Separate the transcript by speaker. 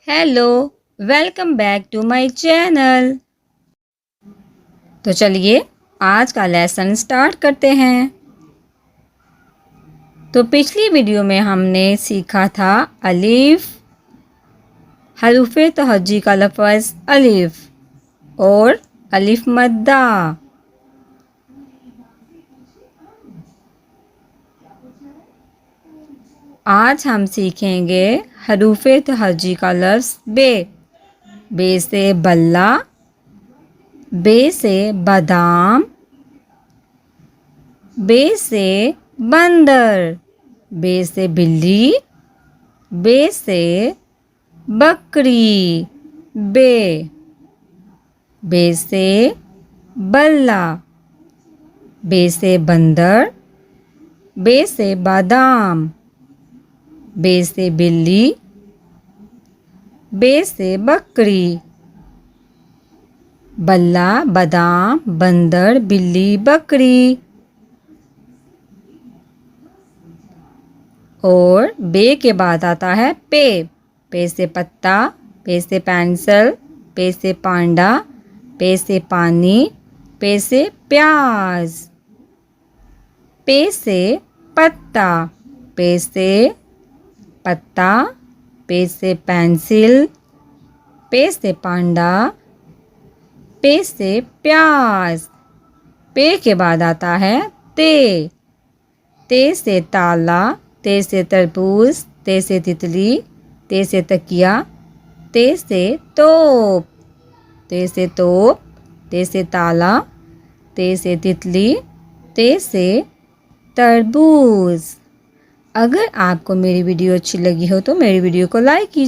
Speaker 1: Hello, welcome back to my channel. तो चलिए आज का लेसन स्टार्ट करते हैं। तो पिछली वीडियो में हमने सीखा था अलिफ, हरूफे तहज्जी का लफ्ज़ अलिफ और अलिफ मद्दा। आज हम सीखेंगे हरूफे तहज्जी का लफ्ज़ बे। बे से बल्ला, बे से बादाम, बे से बंदर, बे से बिल्ली, बे से बकरी, बे। बे से बल्ला, बे से बंदर, बे से बादाम, बे से बिल्ली, बे से बकरी। बल्ला, बादाम, बंदर, बिल्ली, बकरी। और बे के बाद आता है पे। पे से पत्ता, पे से पेंसिल, पे से पांडा, पे से पानी, पे से प्याज। पे से पत्ता, पे से पत्ता, पे से पेंसिल, पे से पांडा, पे से प्याज। पे के बाद आता है ते। ते से ताला, ते से तरबूज, ते से तितली, ते से तकिया, ते से तोप, ते से तोप, ते से ताला, ते से तितली, ते से तरबूज। अगर आपको मेरी वीडियो अच्छी लगी हो तो मेरी वीडियो को लाइक कीजिए।